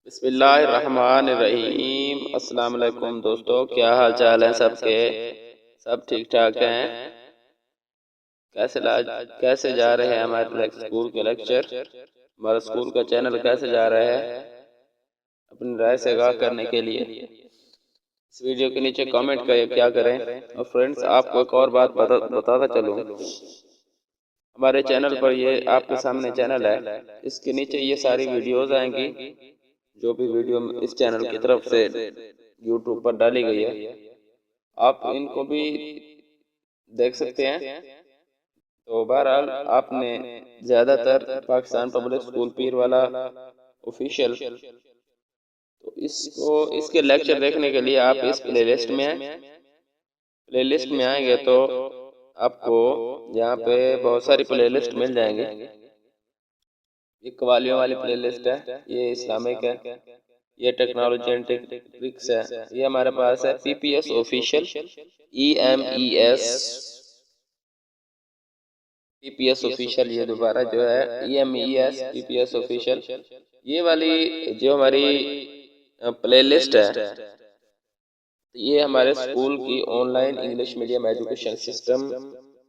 बिस्मिल्लाहिर्रहमानिर्रहीम। अस्सलाम वालेकुम दोस्तों, क्या हाल चाल है सबके? सब ठीक ठाक हैं? कैसे जा रहे हैं हमारे स्कूल के लेक्चर? हमारा स्कूल का चैनल कैसे जा रहा है? अपनी राय से आगाह करने के लिए इस वीडियो के नीचे कमेंट क्या करें। और फ्रेंड्स, आपको एक और बात बताता चलूँ, हमारे चैनल पर ये आपके सामने चैनल है, इसके नीचे ये सारी वीडियोस आएंगी जो भी वीडियो इस चैनल की तरफ से यूट्यूब पर डाली गई है, आप इनको भी देख सकते हैं। तो बहरहाल, आपने ज़्यादातर Pakistan public school Pirwala official, तो इसके लेक्चर देखने के लिए आप इस प्लेलिस्ट में आएंगे तो आपको यहाँ पे बहुत सारी प्लेलिस्ट मिल जाएंगी। ये कवालियों वाली प्लेलिस्ट है, ये इस्लामिक है, ये टेक्नोलॉजी एंड ट्रिक्स है, ये हमारे पास है पीपीएस ऑफिशियल, पीपीएस ऑफिशियल, ये दोबारा जो है EMES पीपीएस ऑफिशियल। ये वाली जो हमारी प्लेलिस्ट है, ये हमारे स्कूल की online English medium education system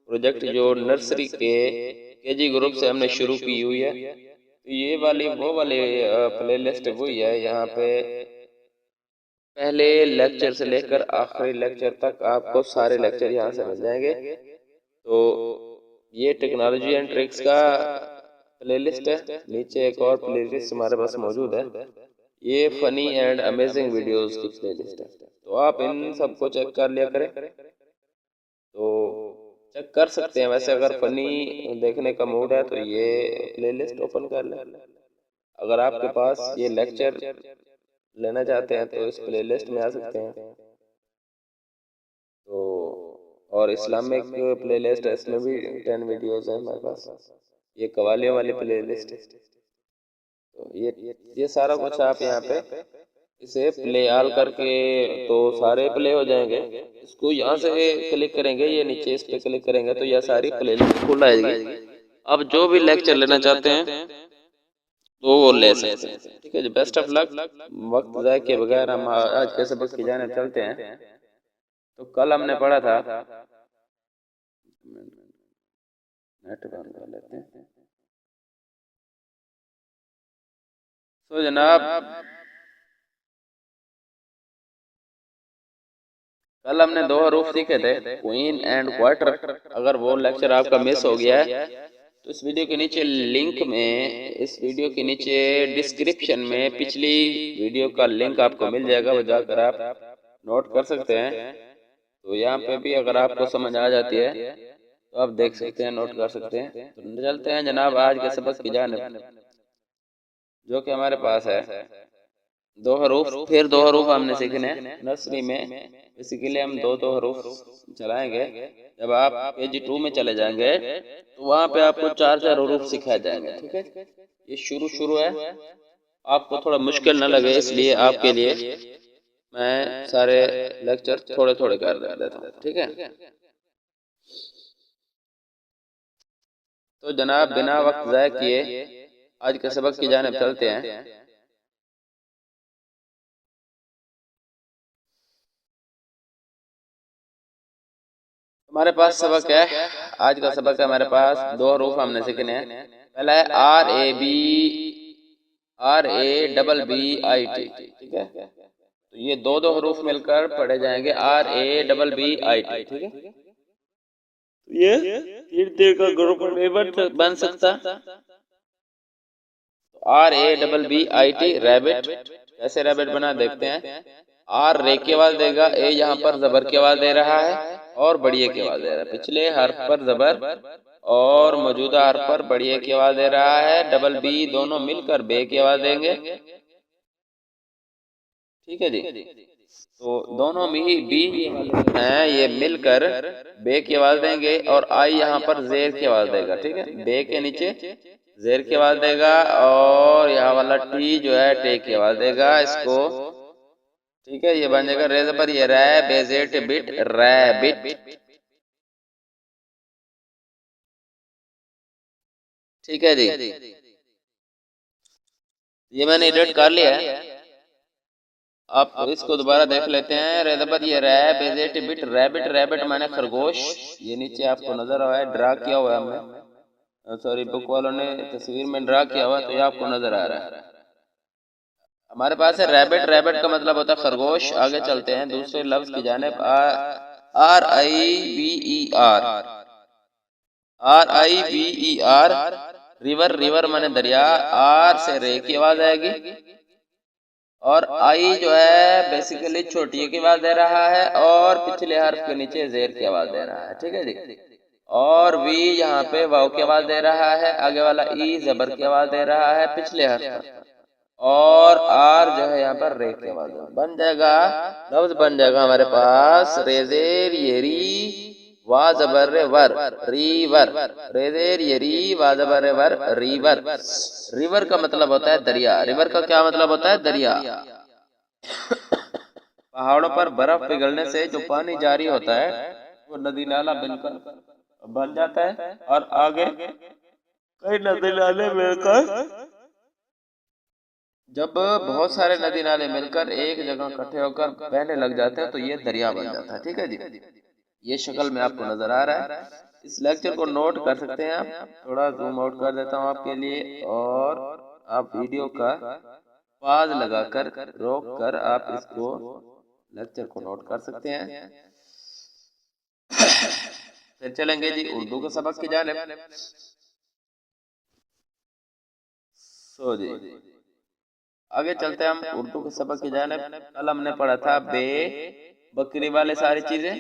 project जो नर्सरी के केजी ग्रुप से हमने शुरू की हुई है। तो ये वाली वो वाली प्लेलिस्ट वही है। यहाँ पे पहले लेक्चर से लेकर आखिरी लेक्चर तक आपको सारे लेक्चर यहाँ से मिल जाएंगे। तो ये टेक्नोलॉजी एंड ट्रिक्स का प्लेलिस्ट है। नीचे एक और प्लेलिस्ट हमारे पास मौजूद है, ये फनी एंड अमेजिंग वीडियोस की प्लेलिस्ट है। तो आप इन सबको चेक कर लिया करें, तो चेक कर सकते हैं। वैसे अगर फनी देखने का मूड है तो ये प्लेलिस्ट ओपन कर लें। अगर आपके पास ये लेक्चर लेना चाहते हैं तो इस प्लेलिस्ट में आ सकते हैं। तो और इस्लामिक प्लेलिस्ट है, इसमें भी 10 वीडियोस हैं हमारे पास। ये कवालियों वाली प्लेलिस्ट है। तो ये सारा कुछ आप यहाँ पे इसे प्ले ऑल करके तो सारे प्ले हो जाएंगे। इसको यहाँ से क्लिक करेंगे, ये नीचे इस पे क्लिक करेंगे तो यह सारी प्लेलिस्ट खुल आएगी। अब जो भी लेक्चर लेना चाहते हैं तो वो ले सकते हैं। ठीक है जी, बेस्ट ऑफ लक। वक्त ज़ाय के बगैर हम आज के सबक की जाने चलते हैं। तो कल हमने पढ़ा था, नेट बंद कर लेते हैं। तो जनाब, कल हमने दो हरूफ सीखे थे, क्वीन एंड क्वार्टर। अगर वो लेक्चर आपका मिस हो गया है तो इस वीडियो के नीचे लिंक में, इस वीडियो के नीचे डिस्क्रिप्शन में पिछली वीडियो का लिंक आपको मिल जाएगा, वो जाकर आप नोट कर सकते हैं। तो यहाँ पे भी अगर आपको समझ आ जाती है तो आप देख सकते हैं, नोट कर सकते हैं। तो चलते हैं जनाब आज के सबक की जानिब, जो कि हमारे पास है दो हरूफ। फिर दो हरूफ हमने सीखने नर्सरी में। बेसिकली हम दो हरूफ चलाएंगे। जब आप KG2 में चले जाएंगे तो वहाँ पे आपको चार हरूफ सिखाए जाएंगे। ठीक है, ये शुरू है, आपको थोड़ा मुश्किल न लगे इसलिए आपके लिए मैं सारे लेक्चर थोड़े थोड़े कर देता हूँ। ठीक है, तो जनाब बिना वक्त ज़ाय किए आज के सबक की जानिब चलते हैं। हमारे पास सबक है, आज का सबक है हमारे पास दो हरूफ हमने सीखने हैं। पहला है RABBIT। ठीक है, तो ये दो हरूफ मिलकर पढ़े जाएंगे RABBIT। ठीक है, ये तीन तीन का ग्रुप में बन सकता। RABBIT rabbit. कैसे रैबिट बना देखते हैं। आर रे की आवाज देगा, ए यहाँ पर जबर की आवाज दे रहा है और बढ़िया की आवाज दे रहा है। पिछले हर्फ पर जबर और मौजूदा हर्फ पर बढ़िया की आवाज दे रहा है। डबल बी दोनों मिलकर बे की आवाज देंगे। ठीक है जी, तो दोनों भी बी हैं, ये मिलकर बे की आवाज देंगे। और आई यहाँ पर जेर की आवाज देगा। ठीक है, बे के नीचे जेर की आवाज देगा और यहाँ वाला टी जो है टे की आवाज देगा इसको। ठीक है, ये बन जाएगा रेज पर ये रैबिट बिट रैबिट। ठीक है जी, ये मैंने एडिट कर लिया है। आप इसको दोबारा देख लेते हैं। रेदबर ये रैब is it bit rabbit, rabbit माने खरगोश। ये नीचे आपको नजर आ रहा है, ड्रा किया हुआ है हमने, सॉरी बुक वालों ने तस्वीर में ड्रा किया हुआ है, तो ये आपको नजर आ रहा है। हमारे पास है रैबिट, रैबिट का मतलब होता है खरगोश। आगे चलते हैं दूसरे लफ्ज की जानिब। RIVER, RIVER रिवर, रिवर माने दरिया। आर से रे की आवाज आएगी, और आई जो है बेसिकली छोटी की आवाज दे रहा है, और पिछले हर्फ के नीचे जेर की आवाज दे रहा है, ठीक है जी। और वी यहाँ पे वाव की आवाज दे रहा है, आगे वाला ई जबर की आवाज दे रहा है पिछले हर्फ पर, और आर जो है यहाँ पर रे की आवाज बन जाएगा। लफ्ज बन जाएगा हमारे पास रेजेर येरी वा जबर वर, रीवर। रेजेर येरी वा जबर वर, रीवर। रिवर का मतलब होता है दरिया। रिवर का क्या मतलब होता है? दरिया। पहाड़ों पर बर्फ पिघलने से जो पानी जारी होता है वो नदी नाला बनकर बन जाता है, और आगे कई नदी नाले मिलकर, जब बहुत सारे नदी नाले मिलकर एक जगह इकट्ठे होकर बहने लग जाते हैं तो ये दरिया बन जाता है, ठीक है जी। ये शक्ल में आपको नजर आ रहा है। इस लेक्चर को नोट कर सकते हैं आप। थोड़ा जूम आउट कर देता हूँ आपके लिए, और आप वीडियो का पॉज लगाकर रोक कर आप इसको लेक्चर को नोट कर सकते हैं। फिर चलेंगे जी उर्दू के सबक की जानिब। सो जी आगे चलते हैं हम उर्दू के सबक की जानिब। कल हमने पढ़ा था बे, बकरी वाले सारी चीजें,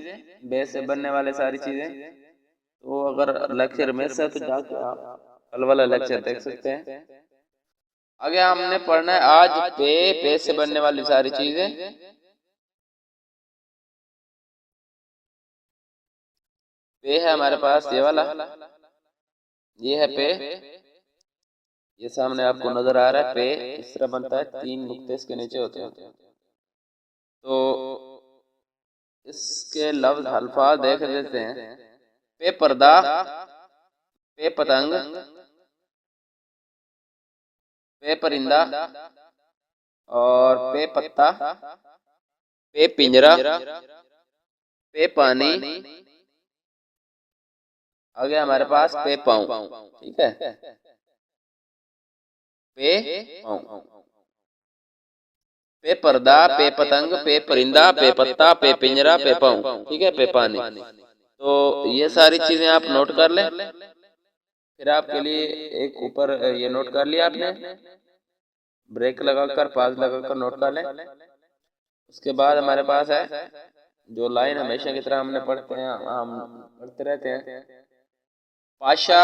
बे से बनने वाले सारी चीजें। तो अगर लेक्चर मिस है तो जाके आप कल वाला लेक्चर देख सकते हैं। आगे हमने पढ़ना है आज पे से बनने वाली सारी चीजें। पे है हमारे पास ये वाला, ये है पे, ये सामने आपको नजर आ रहा है। पे इस तरह बनता है, 3 नुक्ते इसके नीचे होते हैं। तो इसके लफ्ज अल्फाज देख लेते हैं। पे पर्दा, पे पतंग, पे परिंदा, और पे पत्ता, पे पिंजरा, पे पानी, आगे हमारे पास पे पाँव, ठीक है। पे पाँव, पे पर्दा, पे पतंग, पे परिंदा, पे पत्ता, पे पिंजरा, पे पाँव, ठीक है, पे पानी। तो ये सारी चीजें आप नोट कर लें। फिर आपके लिए एक ऊपर ये नोट कर लिया आपने, ब्रेक लगाकर पास लगाकर नोट कर लें। उसके बाद हमारे पास है जो लाइन हमेशा की तरह हमने पढ़ते हैं, हम पढ़ते रहते हैं। पाशा,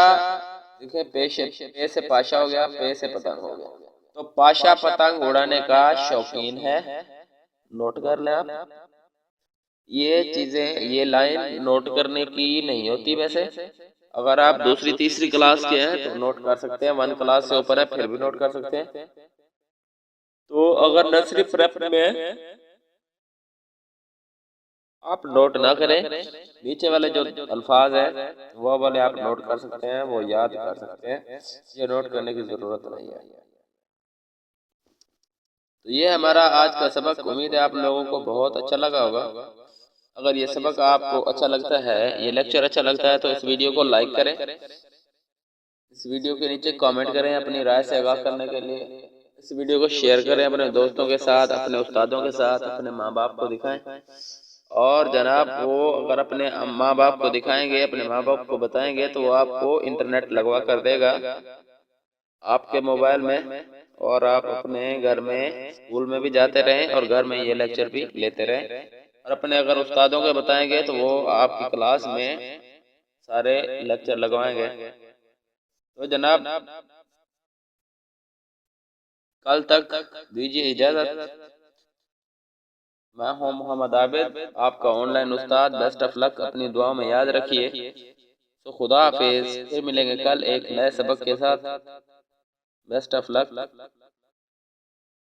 देखिए पे से पाशा हो गया, पे से पतंग हो गया। तो पाशा पतंग उड़ाने का शौकीन है, नोट कर लें आप। ये चीजें, ये लाइन नोट करने की नहीं होती वैसे। अगर आप दूसरी तीसरी क्लास के हैं तो नोट कर सकते हैं, 1 क्लास से ऊपर है फिर भी नोट कर सकते हैं। तो अगर नर्सरी प्रेप में आप नोट ना करें, नीचे वाले जो अल्फाज हैं वो वाले आप नोट कर सकते हैं, वो याद कर सकते हैं, ये नोट करने की जरूरत नहीं है। तो ये हमारा आज का सबक। उम्मीद है आप लोगों को बहुत अच्छा लगा होगा। अगर ये सबक आपको अच्छा लगता है, ये लेक्चर अच्छा लगता है, तो इस वीडियो को लाइक करें, इस वीडियो के नीचे कमेंट करें अपनी राय से आगाह करने के लिए। इस वीडियो को शेयर करें अपने दोस्तों के साथ, अपने उस्तादों के साथ, अपने माँ बाप को दिखाएं। और जनाब वो अगर अपने माँ बाप को दिखाएंगे, अपने माँ बाप को बताएंगे, तो वो आपको इंटरनेट लगवा कर देगा आपके मोबाइल में, और आप अपने घर में स्कूल में भी जाते रहें और घर में ये लेक्चर भी लेते रहें। और अपने अगर उस्तादों को बताएंगे तो वो आपकी क्लास में सारे लेक्चर लगवाएंगे। तो जनाब कल तक दीजिए इजाजत। मैं हूं मोहम्मद आबिद, आपका online Ustad. Best of luck, अपनी दुआओं में याद रखिए। तो खुदा हाफिज, फिर मिलेंगे कल एक नए सबक के साथ। Best of luck.